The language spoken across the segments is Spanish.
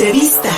Entrevista.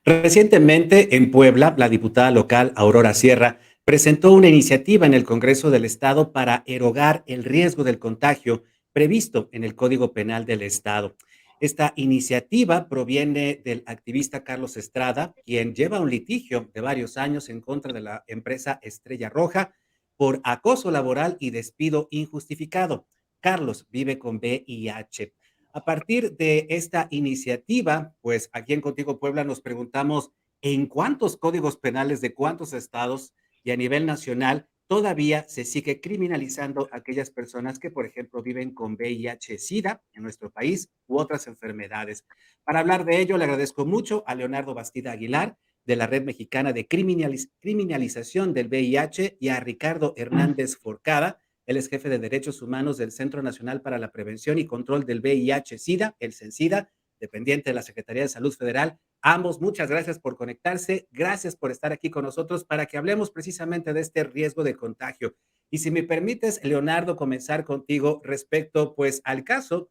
Recientemente, en Puebla, la diputada local Aurora Sierra presentó una iniciativa en el Congreso del Estado para erogar el riesgo del contagio previsto en el Código Penal del Estado. Esta iniciativa proviene del activista Carlos Estrada, quien lleva un litigio de varios años en contra de la empresa Estrella Roja por acoso laboral y despido injustificado. Carlos vive con VIH. A partir de esta iniciativa, pues aquí en Contigo Puebla nos preguntamos en cuántos códigos penales de cuántos estados y a nivel nacional todavía se sigue criminalizando a aquellas personas que, por ejemplo, viven con VIH-Sida en nuestro país u otras enfermedades. Para hablar de ello, le agradezco mucho a Leonardo Bastida Aguilar de la Red Mexicana de Criminalización del VIH y a Ricardo Hernández Forcada. Él es jefe de Derechos Humanos del Centro Nacional para la Prevención y Control del VIH-Sida, el CENSIDA, dependiente de la Secretaría de Salud Federal. Ambos, muchas gracias por conectarse, gracias por estar aquí con nosotros para que hablemos precisamente de este riesgo de contagio. Y si me permites, Leonardo, comenzar contigo respecto pues al caso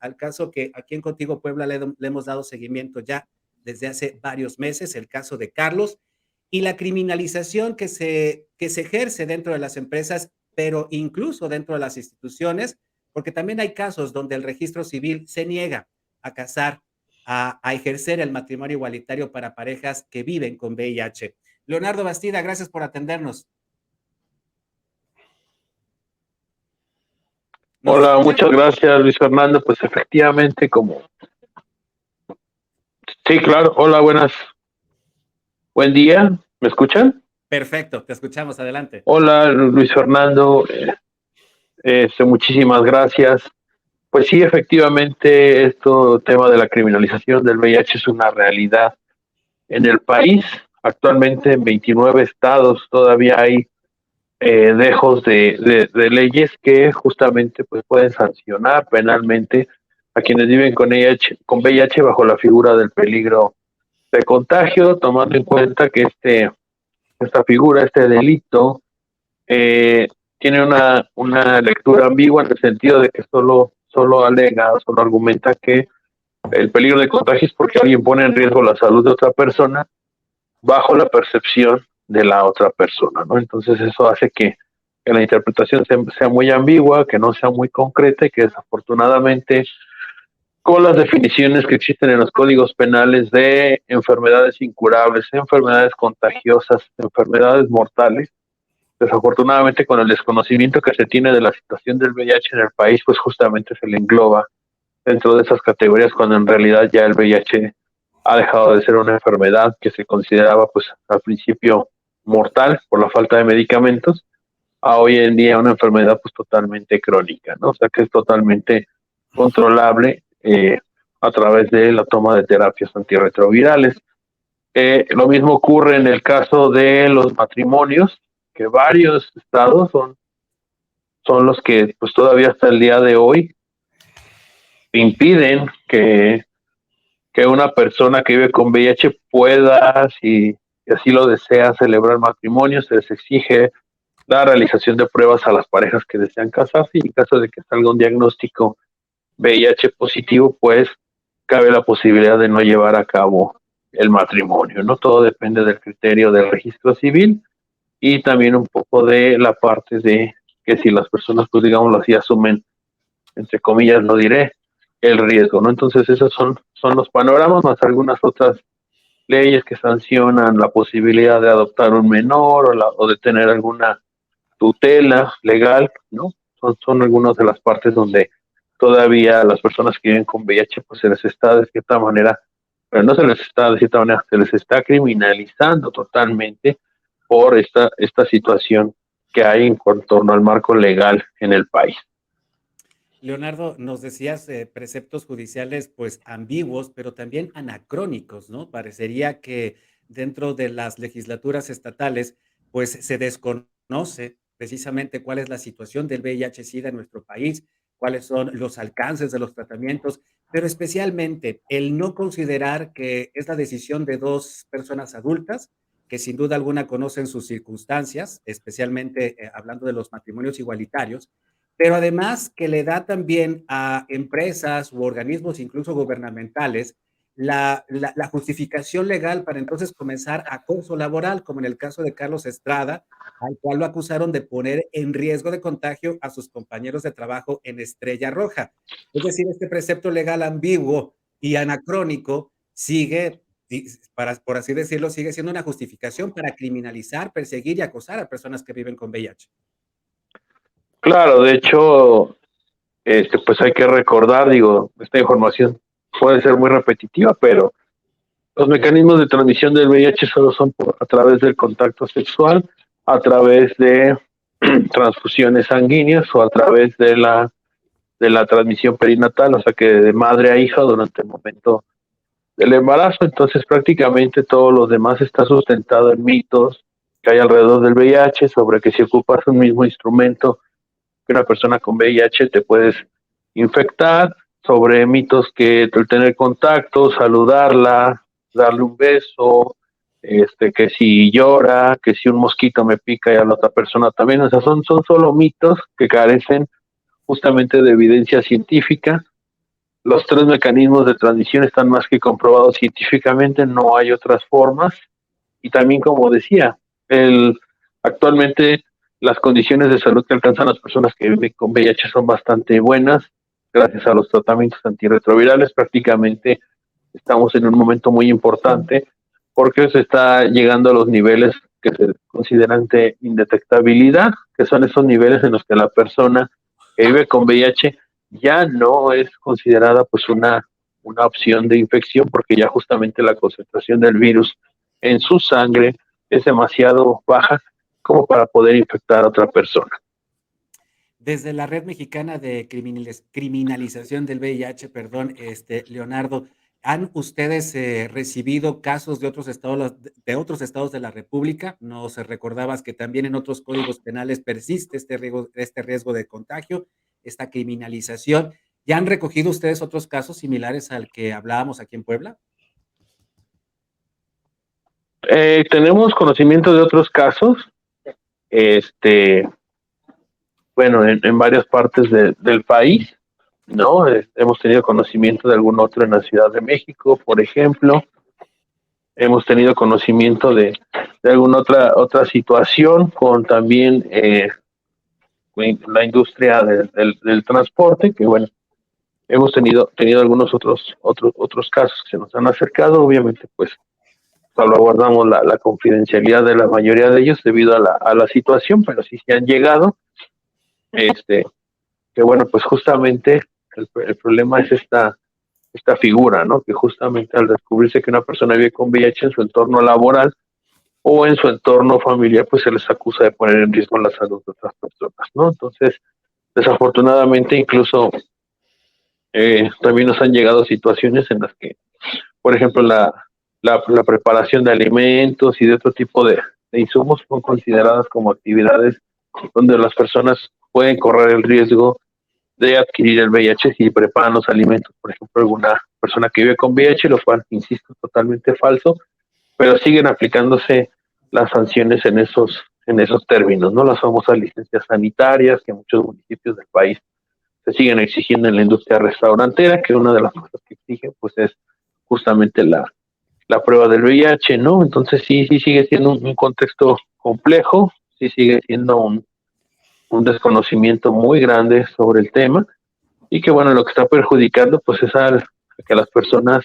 que aquí en Contigo Puebla le hemos dado seguimiento ya desde hace varios meses, el caso de Carlos, y la criminalización que se ejerce dentro de las empresas, pero incluso dentro de las instituciones, porque también hay casos donde el registro civil se niega a casar, a ejercer el matrimonio igualitario para parejas que viven con VIH. Leonardo Bastida, gracias por atendernos. ¿Nos Hola, escucha? muchas gracias, Luis Fernando. Pues efectivamente, Sí, claro. Hola, buen día. ¿Me escuchan? Perfecto, te escuchamos, adelante. Hola, Luis Fernando. Muchísimas gracias. Pues sí, efectivamente, esto tema de la criminalización del VIH es una realidad en el país. Actualmente en 29 estados todavía hay dejos de leyes que justamente pues pueden sancionar penalmente a quienes viven con VIH bajo la figura del peligro de contagio, tomando en cuenta que esta figura, este delito, tiene una lectura ambigua en el sentido de que solo alega, solo argumenta que el peligro de contagio es porque alguien pone en riesgo la salud de otra persona bajo la percepción de la otra persona, ¿no? Entonces eso hace que la interpretación sea muy ambigua, que no sea muy concreta y que desafortunadamente con las definiciones que existen en los códigos penales de enfermedades incurables, enfermedades contagiosas, enfermedades mortales, desafortunadamente con el desconocimiento que se tiene de la situación del VIH en el país, pues justamente se le engloba dentro de esas categorías cuando en realidad ya el VIH ha dejado de ser una enfermedad que se consideraba pues al principio mortal por la falta de medicamentos, a hoy en día una enfermedad pues totalmente crónica, ¿no? O sea que es totalmente controlable a través de la toma de terapias antirretrovirales. Lo mismo ocurre en el caso de los matrimonios, que varios estados son los que pues todavía hasta el día de hoy impiden que una persona que vive con VIH pueda, si así lo desea, celebrar matrimonio. Se les exige la realización de pruebas a las parejas que desean casarse y en caso de que salga un diagnóstico VIH positivo, pues cabe la posibilidad de no llevar a cabo el matrimonio, ¿no? Todo depende del criterio del registro civil y también un poco de la parte de que si las personas, pues digámoslo así, asumen, entre comillas, lo diré, el riesgo, ¿no? Entonces esos son los panoramas, más algunas otras leyes que sancionan la posibilidad de adoptar un menor o de tener alguna tutela legal, ¿no? Son algunas de las partes donde todavía las personas que viven con VIH, pues se les está de cierta manera, pero no se les está de cierta manera, se les está criminalizando totalmente por esta situación que hay en torno al marco legal en el país. Leonardo, nos decías preceptos judiciales pues ambiguos, pero también anacrónicos, ¿no? Parecería que dentro de las legislaturas estatales pues se desconoce precisamente cuál es la situación del VIH-Sida en nuestro país, cuáles son los alcances de los tratamientos, pero especialmente el no considerar que es la decisión de dos personas adultas que sin duda alguna conocen sus circunstancias, especialmente hablando de los matrimonios igualitarios, pero además que le da también a empresas u organismos, incluso gubernamentales, la justificación legal para entonces comenzar acoso laboral, como en el caso de Carlos Estrada, al cual lo acusaron de poner en riesgo de contagio a sus compañeros de trabajo en Estrella Roja. Es decir, este precepto legal ambiguo y anacrónico sigue, por así decirlo, sigue siendo una justificación para criminalizar, perseguir y acosar a personas que viven con VIH. Claro, de hecho, pues hay que recordar, digo, esta información puede ser muy repetitiva, pero los mecanismos de transmisión del VIH solo son a través del contacto sexual, a través de transfusiones sanguíneas o a través de la transmisión perinatal, o sea que de madre a hija durante el momento del embarazo. Entonces prácticamente todo lo demás está sustentado en mitos que hay alrededor del VIH sobre que si ocupas un mismo instrumento que una persona con VIH te puedes infectar, sobre mitos que el tener contacto, saludarla, darle un beso, que si llora, que si un mosquito me pica y a la otra persona también, o sea, son solo mitos que carecen justamente de evidencia científica. Los tres mecanismos de transmisión están más que comprobados científicamente, no hay otras formas. Y también, como decía, actualmente las condiciones de salud que alcanzan las personas que viven con VIH son bastante buenas, gracias a los tratamientos antirretrovirales. Prácticamente estamos en un momento muy importante porque se está llegando a los niveles que se consideran de indetectabilidad, que son esos niveles en los que la persona que vive con VIH ya no es considerada pues una opción de infección, porque ya justamente la concentración del virus en su sangre es demasiado baja como para poder infectar a otra persona. Desde la Red Mexicana de Criminalización del VIH, perdón, Leonardo, ¿han ustedes recibido casos de otros estados de la República? Nos recordabas que también en otros códigos penales persiste este riesgo de contagio, esta criminalización. ¿Ya han recogido ustedes otros casos similares al que hablábamos aquí en Puebla? Tenemos conocimiento de otros casos, este, bueno, en varias partes del país, ¿no? Hemos tenido conocimiento de algún otro en la Ciudad de México, por ejemplo. Hemos tenido conocimiento de alguna otra situación con también la industria del transporte, que bueno, hemos tenido algunos otros casos que se nos han acercado. Obviamente, pues salvaguardamos la confidencialidad de la mayoría de ellos debido a la situación, pero sí se han llegado. Este, que bueno, pues justamente el problema es esta figura, ¿no? Que justamente al descubrirse que una persona vive con VIH en su entorno laboral o en su entorno familiar, pues se les acusa de poner en riesgo la salud de otras personas, ¿no? Entonces, desafortunadamente, incluso también nos han llegado situaciones en las que, por ejemplo, la preparación de alimentos y de otro tipo de insumos son consideradas como actividades donde las personas pueden correr el riesgo de adquirir el VIH si preparan los alimentos. Por ejemplo, alguna persona que vive con VIH, lo cual, insisto, es totalmente falso, pero siguen aplicándose las sanciones en esos términos, ¿no? Las famosas licencias sanitarias que en muchos municipios del país se siguen exigiendo en la industria restaurantera, que una de las cosas que exigen pues es justamente la prueba del VIH, ¿no? Entonces sí sigue siendo un contexto complejo, sí sigue siendo un desconocimiento muy grande sobre el tema y que bueno, lo que está perjudicando pues es a que las personas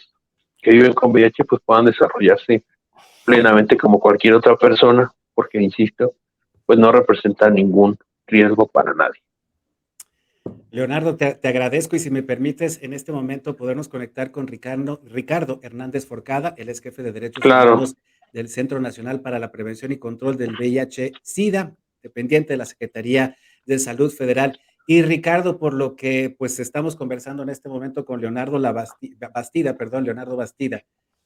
que viven con VIH pues puedan desarrollarse plenamente como cualquier otra persona, porque insisto, pues no representa ningún riesgo para nadie. Leonardo, te agradezco y si me permites en este momento podernos conectar con Ricardo Hernández Forcada, él es jefe de Derechos Claro, Humanos del Centro Nacional para la Prevención y Control del VIH-Sida, dependiente de la Secretaría de Salud Federal. Y Ricardo, por lo que pues estamos conversando en este momento con Leonardo Bastida,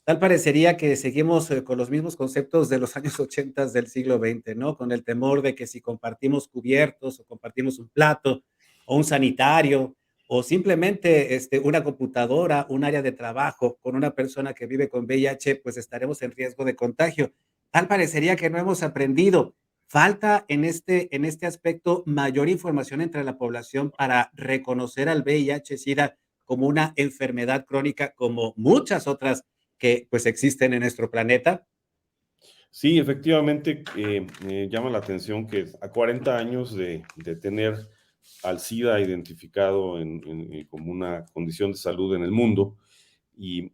tal parecería que seguimos con los mismos conceptos de los años 80 del siglo XX, ¿no? Con el temor de que si compartimos cubiertos o compartimos un plato, o un sanitario, o simplemente una computadora, un área de trabajo con una persona que vive con VIH, pues estaremos en riesgo de contagio. Tal parecería que no hemos aprendido. Falta en este aspecto mayor información entre la población para reconocer al VIH-Sida como una enfermedad crónica, como muchas otras que pues existen en nuestro planeta. Sí, efectivamente, llama la atención que a 40 años de tener al SIDA identificado como una condición de salud en el mundo, y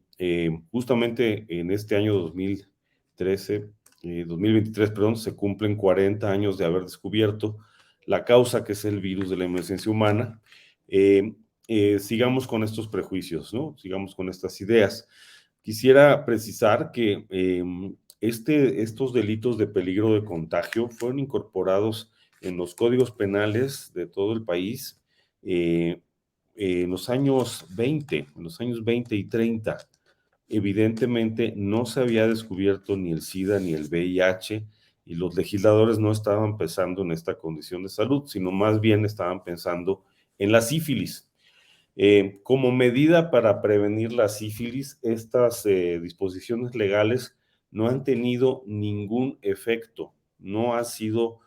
justamente en este año 2013, 2023, perdón, se cumplen 40 años de haber descubierto la causa que es el virus de la inmunodeficiencia humana. Sigamos con estos prejuicios, ¿no? Sigamos con estas ideas. Quisiera precisar que estos delitos de peligro de contagio fueron incorporados en los códigos penales de todo el país en los años 20, en los años 20 y 30. Evidentemente no se había descubierto ni el SIDA ni el VIH y los legisladores no estaban pensando en esta condición de salud, sino más bien estaban pensando en la sífilis. Como medida para prevenir la sífilis, estas disposiciones legales no han tenido ningún efecto, no ha sido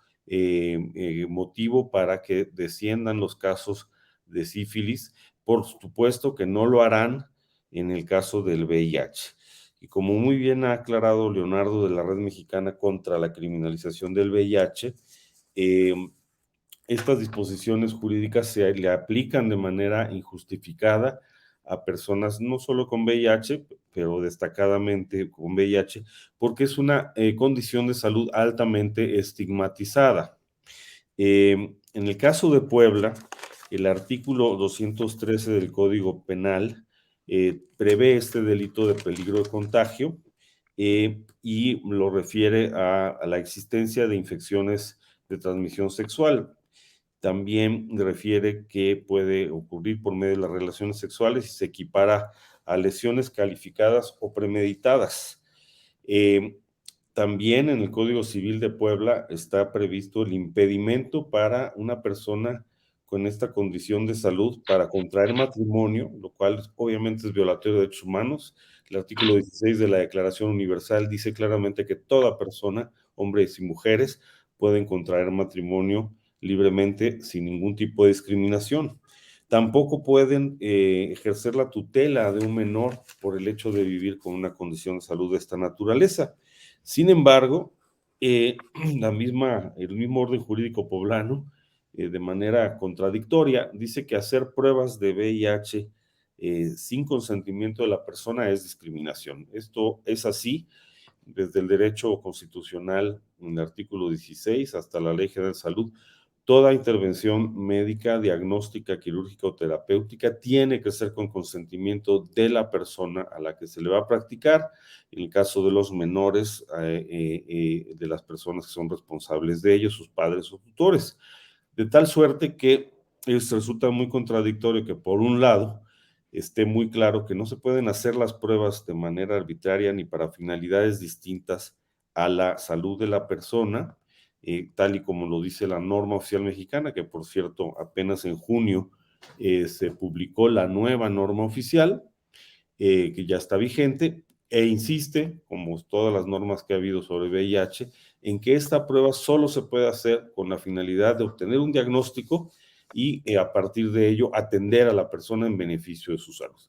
motivo para que desciendan los casos de sífilis. Por supuesto que no lo harán en el caso del VIH. Y como muy bien ha aclarado Leonardo de la Red Mexicana contra la Criminalización del VIH, eh, estas disposiciones jurídicas se le aplican de manera injustificada a personas no solo con VIH, pero destacadamente con VIH, porque es una condición de salud altamente estigmatizada. En el caso de Puebla, el artículo 213 del Código Penal prevé este delito de peligro de contagio y lo refiere a la existencia de infecciones de transmisión sexual. También refiere que puede ocurrir por medio de las relaciones sexuales y se equipara a lesiones calificadas o premeditadas. Eh, También en el Código Civil de Puebla está previsto el impedimento para una persona con esta condición de salud para contraer matrimonio, lo cual obviamente es violatorio de derechos humanos. El artículo 16 de la Declaración Universal dice claramente que toda persona, hombres y mujeres, pueden contraer matrimonio libremente sin ningún tipo de discriminación. Tampoco pueden ejercer la tutela de un menor por el hecho de vivir con una condición de salud de esta naturaleza. Sin embargo, el mismo orden jurídico poblano, de manera contradictoria, dice que hacer pruebas de VIH sin consentimiento de la persona es discriminación. Esto es así desde el derecho constitucional, en el artículo 16, hasta la Ley General de Salud. Toda intervención médica, diagnóstica, quirúrgica o terapéutica tiene que ser con consentimiento de la persona a la que se le va a practicar, en el caso de los menores, de las personas que son responsables de ellos, sus padres o tutores. De tal suerte que resulta muy contradictorio que por un lado esté muy claro que no se pueden hacer las pruebas de manera arbitraria ni para finalidades distintas a la salud de la persona, tal y como lo dice la norma oficial mexicana, que por cierto apenas en junio se publicó la nueva norma oficial, que ya está vigente, e insiste, como todas las normas que ha habido sobre VIH, en que esta prueba solo se puede hacer con la finalidad de obtener un diagnóstico y a partir de ello atender a la persona en beneficio de su salud.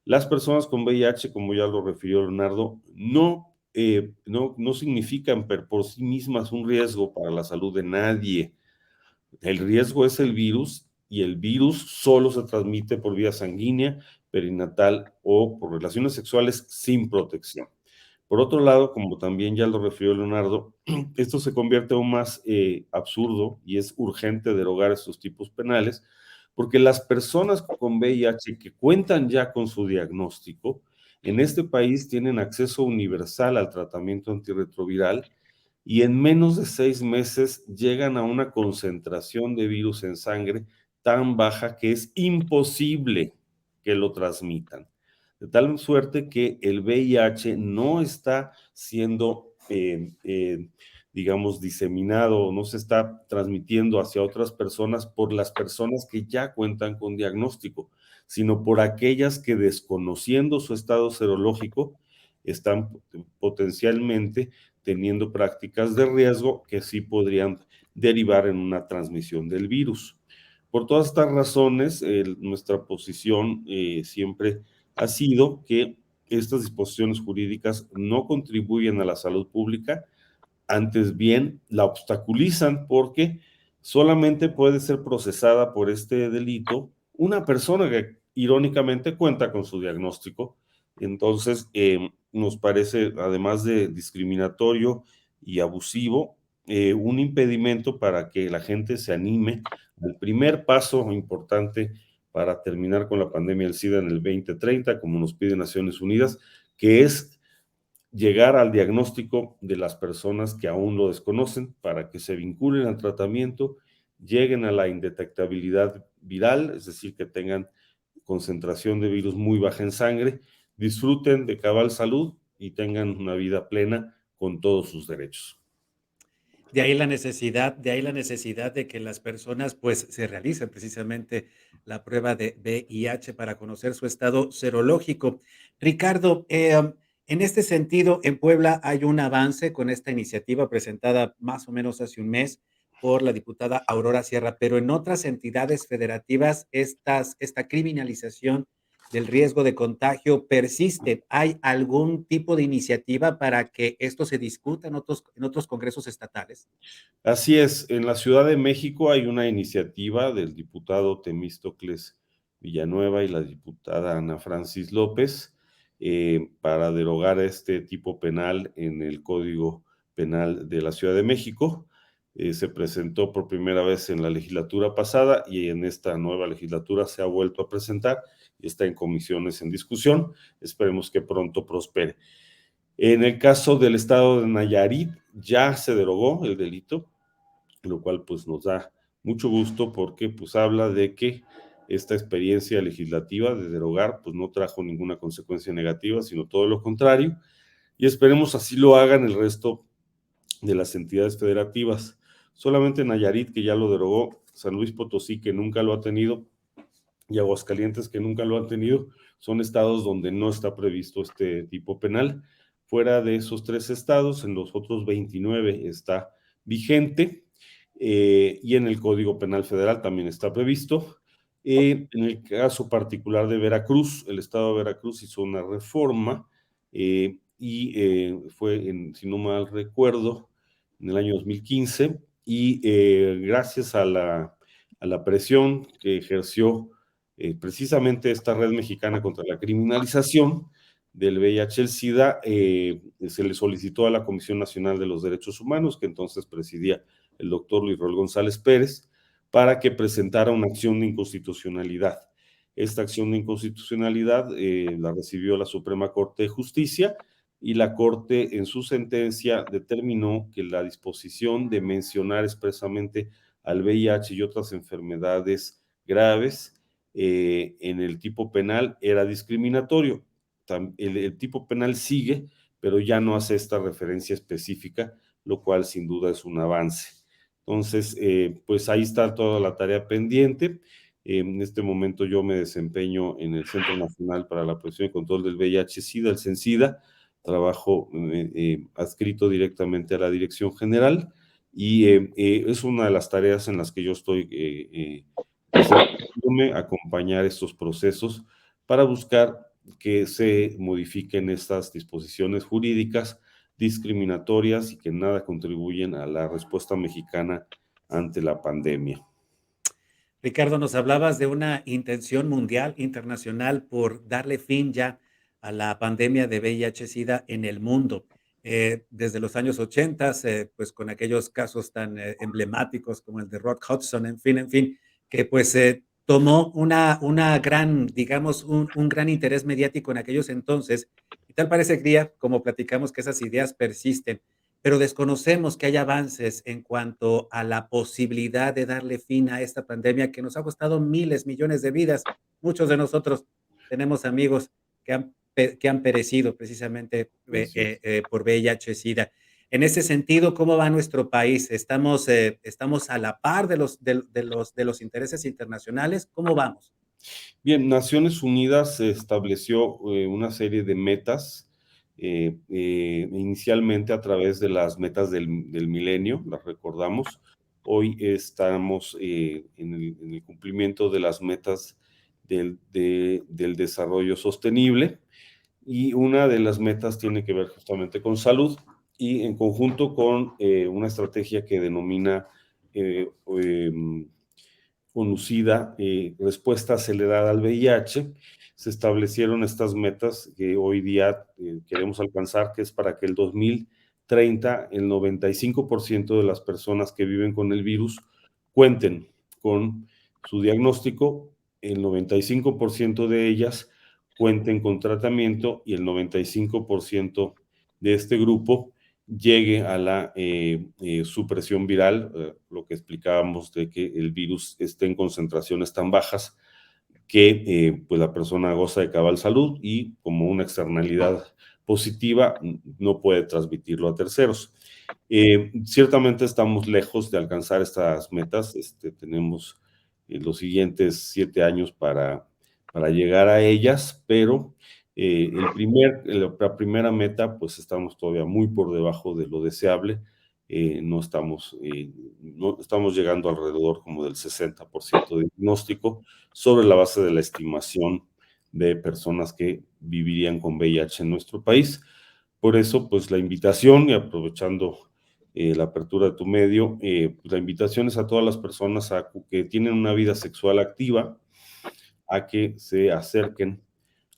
Las personas con VIH, como ya lo refirió Leonardo, no significan por sí mismas un riesgo para la salud de nadie. El riesgo es el virus y el virus solo se transmite por vía sanguínea, perinatal o por relaciones sexuales sin protección. Por otro lado, como también ya lo refirió Leonardo, esto se convierte aún más absurdo y es urgente derogar estos tipos penales porque las personas con VIH que cuentan ya con su diagnóstico en este país tienen acceso universal al tratamiento antirretroviral y en menos de 6 meses llegan a una concentración de virus en sangre tan baja que es imposible que lo transmitan. De tal suerte que el VIH no está siendo digamos, diseminado, no se está transmitiendo hacia otras personas por las personas que ya cuentan con diagnóstico, sino por aquellas que, desconociendo su estado serológico, están potencialmente teniendo prácticas de riesgo que sí podrían derivar en una transmisión del virus. Por todas estas razones, nuestra posición siempre ha sido que estas disposiciones jurídicas no contribuyen a la salud pública, antes bien la obstaculizan, porque solamente puede ser procesada por este delito una persona que irónicamente cuenta con su diagnóstico. Entonces, nos parece, además de discriminatorio y abusivo, un impedimento para que la gente se anime al primer paso importante para terminar con la pandemia del SIDA en el 2030, como nos pide Naciones Unidas, que es llegar al diagnóstico de las personas que aún lo desconocen para que se vinculen al tratamiento, lleguen a la indetectabilidad viral, es decir, que tengan concentración de virus muy baja en sangre, disfruten de cabal salud y tengan una vida plena con todos sus derechos. De ahí la necesidad de que las personas pues se realicen precisamente la prueba de VIH para conocer su estado serológico. Ricardo, en este sentido, en Puebla hay un avance con esta iniciativa presentada más o menos hace un mes por la diputada Aurora Sierra, pero en otras entidades federativas esta criminalización del riesgo de contagio persiste. ¿Hay algún tipo de iniciativa para que esto se discuta en otros congresos estatales? Así es, en la Ciudad de México hay una iniciativa del diputado Temístocles Villanueva y la diputada Ana Francis López para derogar este tipo penal en el Código Penal de la Ciudad de México. Se presentó por primera vez en la legislatura pasada y en esta nueva legislatura se ha vuelto a presentar y está en comisiones en discusión. Esperemos que pronto prospere. En el caso del estado de Nayarit, ya se derogó el delito, lo cual pues nos da mucho gusto porque pues habla de que esta experiencia legislativa de derogar pues no trajo ninguna consecuencia negativa, sino todo lo contrario, y esperemos así lo hagan el resto de las entidades federativas. Solamente Nayarit, que ya lo derogó, San Luis Potosí, que nunca lo ha tenido, y Aguascalientes, que nunca lo han tenido, son estados donde no está previsto este tipo penal. Fuera de esos 3 estados, en los otros 29 está vigente, y en el Código Penal Federal también está previsto. En el caso particular de Veracruz, el estado de Veracruz hizo una reforma y fue, si no mal recuerdo, en el año 2015, y gracias a la presión que ejerció precisamente esta red mexicana contra la criminalización del VIH, el SIDA, se le solicitó a la Comisión Nacional de los Derechos Humanos, que entonces presidía el doctor Luis Roel González Pérez, para que presentara una acción de inconstitucionalidad. Esta acción de inconstitucionalidad la recibió la Suprema Corte de Justicia y la Corte en su sentencia determinó que la disposición de mencionar expresamente al VIH y otras enfermedades graves en el tipo penal era discriminatorio. El tipo penal sigue, pero ya no hace esta referencia específica, lo cual sin duda es un avance. Entonces, pues ahí está toda la tarea pendiente. En este momento yo me desempeño en el Centro Nacional para la Prevención y Control del VIH-Sida, el CENSIDA, trabajo adscrito directamente a la Dirección General y es una de las tareas en las que yo estoy acompañar estos procesos para buscar que se modifiquen estas disposiciones jurídicas discriminatorias y que nada contribuyen a la respuesta mexicana ante la pandemia. Ricardo, nos hablabas de una intención mundial, internacional, por darle fin ya a la pandemia de VIH-Sida en el mundo. Desde los años 80, pues con aquellos casos tan emblemáticos como el de Rock Hudson, en fin, que pues tomó una gran, digamos, un gran interés mediático en aquellos entonces. Y tal parecería, como platicamos, que esas ideas persisten, pero desconocemos que hay avances en cuanto a la posibilidad de darle fin a esta pandemia que nos ha costado miles, millones de vidas. Muchos de nosotros tenemos amigos que han perecido precisamente por VIH-Sida. En ese sentido, ¿cómo va nuestro país? ¿Estamos a la par de los intereses internacionales? ¿Cómo vamos? Bien, Naciones Unidas estableció una serie de metas, inicialmente a través de las metas del milenio, las recordamos. Hoy estamos en el cumplimiento de las metas del desarrollo sostenible, y una de las metas tiene que ver justamente con salud, y en conjunto con una estrategia que denomina conocida respuesta acelerada al VIH. Se establecieron estas metas que hoy día queremos alcanzar, que es para que el 2030 el 95% de las personas que viven con el virus cuenten con su diagnóstico, el 95% de ellas cuenten con tratamiento, y el 95% de este grupo llegue a la supresión viral, lo que explicábamos de que el virus esté en concentraciones tan bajas que pues la persona goza de cabal salud, y como una externalidad positiva no puede transmitirlo a terceros. Ciertamente estamos lejos de alcanzar estas metas. Tenemos los siguientes 7 años para llegar a ellas, pero la primera meta, pues estamos todavía muy por debajo de lo deseable. No estamos llegando alrededor como del 60% de diagnóstico, sobre la base de la estimación de personas que vivirían con VIH en nuestro país. Por eso, pues la invitación, y aprovechando la apertura de tu medio, pues la invitación es a todas las personas que tienen una vida sexual activa, a que se acerquen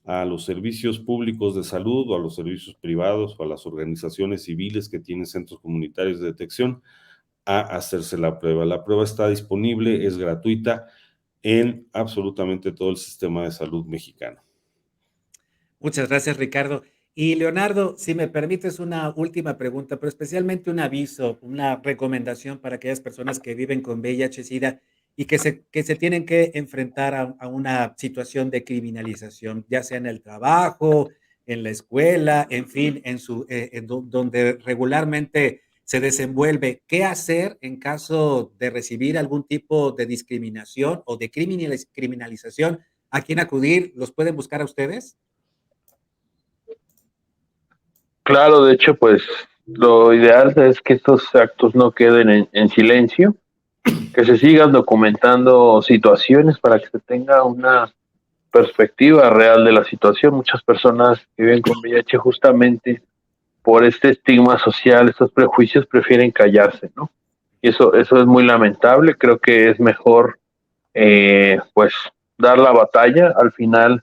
a los servicios públicos de salud, o a los servicios privados, o a las organizaciones civiles que tienen centros comunitarios de detección, a hacerse la prueba. La prueba está disponible, es gratuita en absolutamente todo el sistema de salud mexicano. Muchas gracias, Ricardo. Y Leonardo, si me permites una última pregunta, pero especialmente un aviso, una recomendación para aquellas personas que viven con VIH-Sida y que se tienen que enfrentar a una situación de criminalización, ya sea en el trabajo, en la escuela, en fin, donde regularmente se desenvuelve. ¿Qué hacer en caso de recibir algún tipo de discriminación o de criminalización? ¿A quién acudir? ¿Los pueden buscar a ustedes? Claro, de hecho, pues lo ideal es que estos actos no queden en silencio, que se sigan documentando situaciones para que se tenga una perspectiva real de la situación. Muchas personas que viven con VIH justamente por este estigma social, estos prejuicios, prefieren callarse, ¿no? Y eso es muy lamentable. Creo que es mejor, pues, dar la batalla. Al final,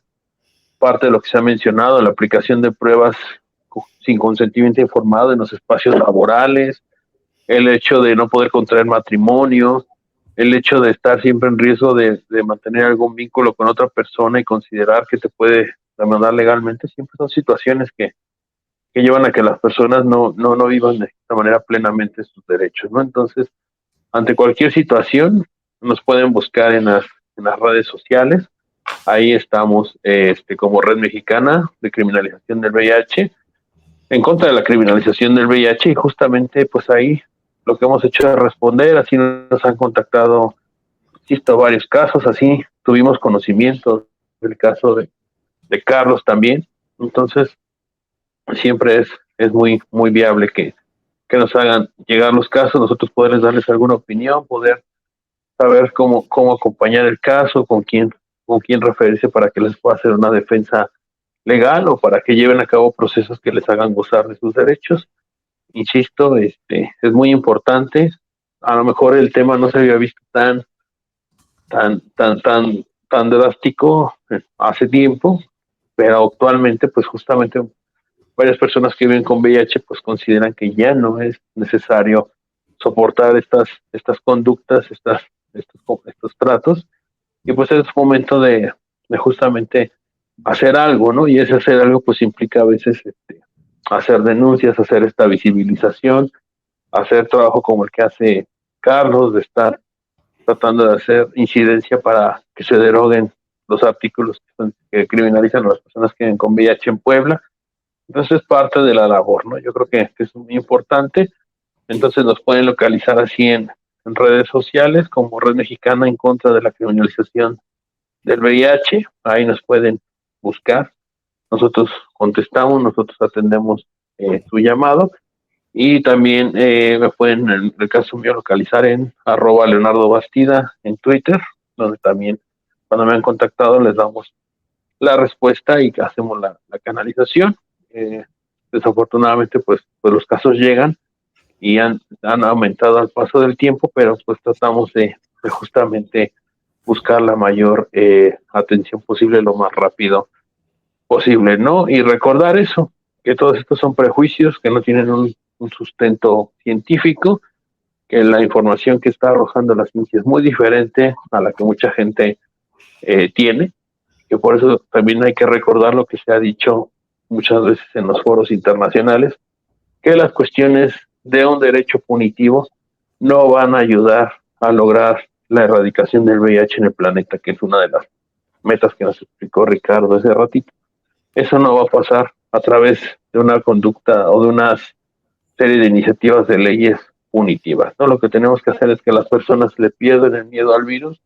parte de lo que se ha mencionado, la aplicación de pruebas sin consentimiento informado en los espacios laborales, el hecho de no poder contraer matrimonio, el hecho de estar siempre en riesgo de mantener algún vínculo con otra persona y considerar que te puede demandar legalmente, siempre son situaciones que llevan a que las personas no vivan de esta manera plenamente sus derechos, ¿no? Entonces, ante cualquier situación, nos pueden buscar en las redes sociales. Ahí estamos como Red Mexicana de Criminalización del VIH, en contra de la criminalización del VIH, y justamente pues ahí lo que hemos hecho es responder. Así nos han contactado, insisto, varios casos, así tuvimos conocimiento del caso de Carlos también. Entonces siempre es muy viable que nos hagan llegar los casos, nosotros poderles darles alguna opinión, poder saber cómo acompañar el caso, con quién referirse para que les pueda hacer una defensa legal, o para que lleven a cabo procesos que les hagan gozar de sus derechos. Insisto, es muy importante. A lo mejor el tema no se había visto tan drástico hace tiempo, pero actualmente, pues justamente varias personas que viven con VIH pues consideran que ya no es necesario soportar estas conductas, estos tratos, y pues es momento de justamente hacer algo, ¿no? Y ese hacer algo pues implica a veces hacer denuncias, hacer esta visibilización, hacer trabajo como el que hace Carlos, de estar tratando de hacer incidencia para que se deroguen los artículos que criminalizan a las personas que viven con VIH en Puebla. Entonces es parte de la labor, ¿no? Yo creo que es muy importante. Entonces nos pueden localizar así en redes sociales como Red Mexicana en contra de la criminalización del VIH. Ahí nos pueden buscar. Nosotros contestamos, nosotros atendemos su llamado. Y también me pueden, en el caso mío, localizar en @LeonardoBastida en Twitter, donde también cuando me han contactado les damos la respuesta y hacemos la canalización. Desafortunadamente, pues los casos llegan y han aumentado al paso del tiempo, pero pues tratamos de justamente buscar la mayor atención posible lo más rápido posible, ¿no? Y recordar eso, que todos estos son prejuicios que no tienen un sustento científico, que la información que está arrojando la ciencia es muy diferente a la que mucha gente tiene, que por eso también hay que recordar lo que se ha dicho muchas veces en los foros internacionales, que las cuestiones de un derecho punitivo no van a ayudar a lograr la erradicación del VIH en el planeta, que es una de las metas que nos explicó Ricardo hace ratito. Eso no va a pasar a través de una conducta o de una serie de iniciativas de leyes punitivas, ¿no? Lo que tenemos que hacer es que las personas le pierdan el miedo al virus,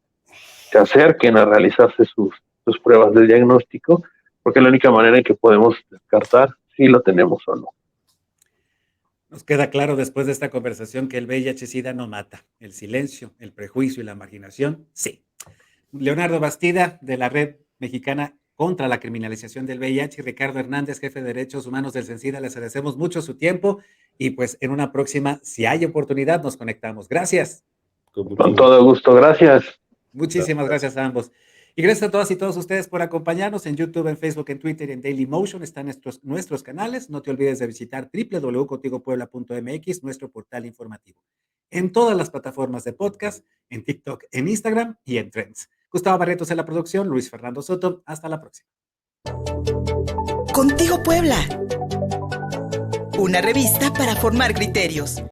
se acerquen a realizarse sus pruebas de diagnóstico, porque es la única manera en que podemos descartar si lo tenemos o no. Nos queda claro después de esta conversación que el VIH-Sida no mata. El silencio, el prejuicio y la marginación, sí. Leonardo Bastida, de la Red Mexicana contra la Criminalización del VIH, y Ricardo Hernández, jefe de Derechos Humanos del CENSIDA, les agradecemos mucho su tiempo y pues en una próxima, si hay oportunidad, nos conectamos. Gracias. Con todo gusto, gracias. Muchísimas gracias a ambos. Y gracias a todas y todos ustedes por acompañarnos en YouTube, en Facebook, en Twitter y en Dailymotion. Están nuestros canales. No te olvides de visitar www.contigopuebla.mx, nuestro portal informativo. En todas las plataformas de podcast, en TikTok, en Instagram y en Trends. Gustavo Barretos en la producción, Luis Fernando Soto. Hasta la próxima. Contigo Puebla. Una revista para formar criterios.